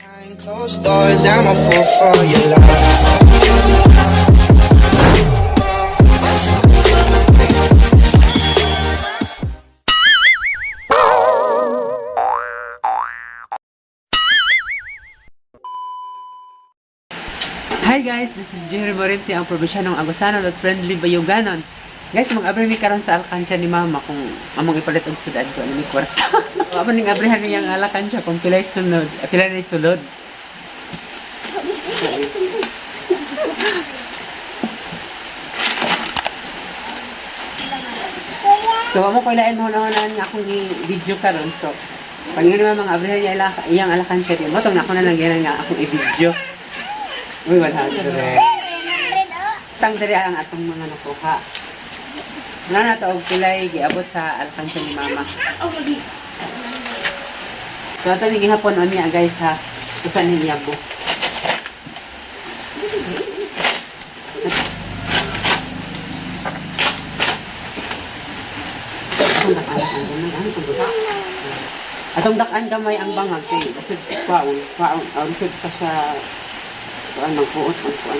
Behind closed doors, I'm a fool for your love. Hi guys, this is Morente, ang probinsyano ng Agusanon at friendly bayuganon. Guys, mag-abri mi karon sa Alkansiya ni Mama kung among ipalit og sudad ko ani mi kwarta. Amo ning abrihan niyang Alkansiya kung pilay sunod, pilay na sulod. So amo ko ilain mo na nga akong i-video karon. So pag yun naman mga abrihan niya iyang Alkansiya din. Motong na ako na lang yan nga akong i-video. Uy, 100. Tang diri ang atong mga nakuha. Nga na to og pilay giabot sa Alkansiya ni Mama. So ato ni gihapon on niya guys ha. Usa ni iyabo. Atong dak-an gamay ang bangag kay basud kwaon sud pa siya kuan magpuot ang kuan.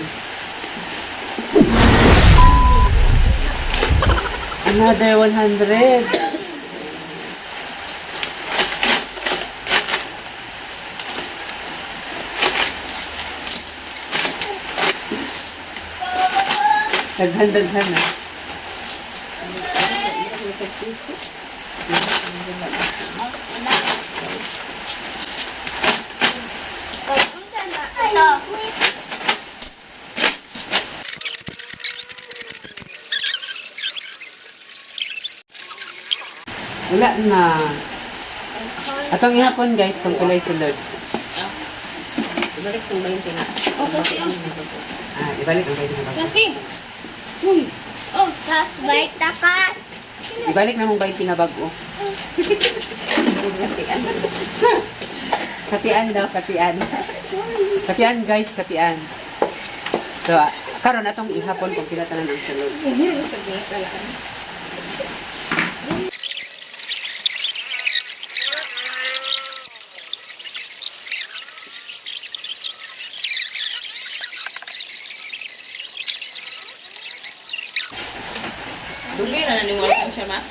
Another 100. Daghan na. Wala na. Atong ihapon guys, kung pilay sulod. Ibalik kong 20 na. Oh, kasi ang... Ibalik ang 20 na. Kasi... Uy! Oh, tas balik na ka! Ibalik na mong 20 nga bago. Katian daw, katian. Katian guys, katian. So, karon atong ihapon kung pinatanan ang sulod. Dugi na naniwala siya, ma?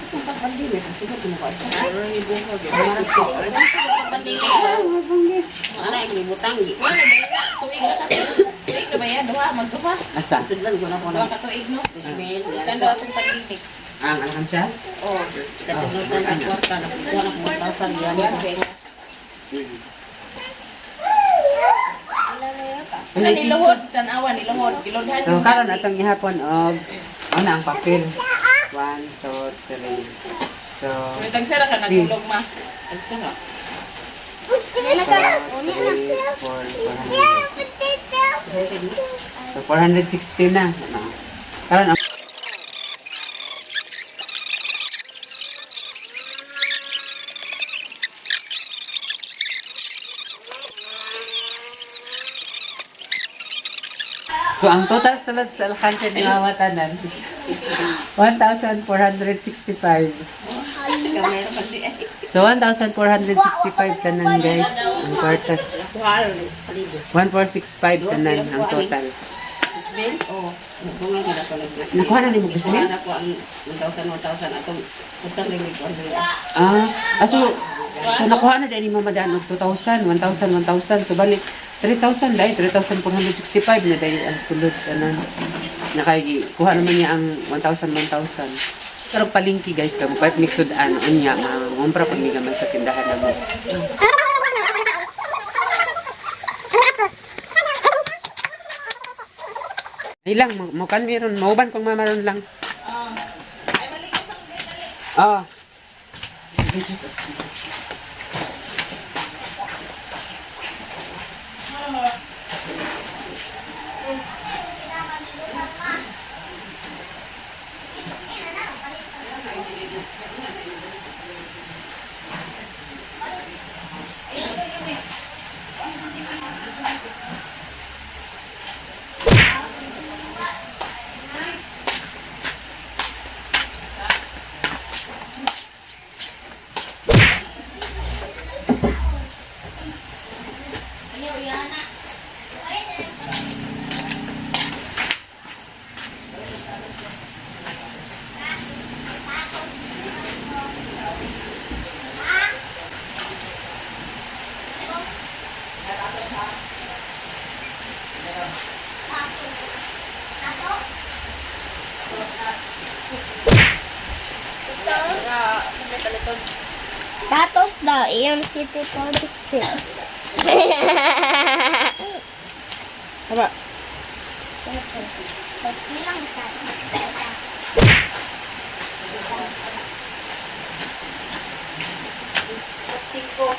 Kung papandili, kasi ba tumukha siya? Ano ni buho? Marap ko. Pandili. Ano yung libutang? Wala ba yan? Tuig na ka. Tuig na ba yan? Duha, magduha. Asa? Sudlan ko na po na. Duha ka tuig, no? Tando akong pandili. Ang Alkansiya? Oo. Katinutan ng kwarta. Nakuha na kung 1,000 yan. Ano niluhod? Tanawa, niluhod. Gilodhan. So, karon atong ihapon og ano ang papel. 1, 2, 3. So, May tagsara ka nagulog, ma. Tagsara. 4, 400. So, 460 na. Karon ang So, ang total salad sa Alkansiya ni Mama Tanan, 1,465. So, 1,465 tanan guys. Ang kwarta. 1,465 tanan ang total. Nakuha na ni mo gusto niya? So nakuha na din ni Mama Dan og 2,000, 1,000. So, balik 3,000 dahil 3,465 na dahil ang sulod tanan. Kuha naman niya ang 1,000. Pero palingki guys, kamo kahit mixed ano niya, mamumpra pag gamay sa tindahan na mo. Ay lang, kan meron, mauban kung mamaron lang. Ay, maligas ang dali. Ayam kita produksi. Apa? Bilang kan. Siko.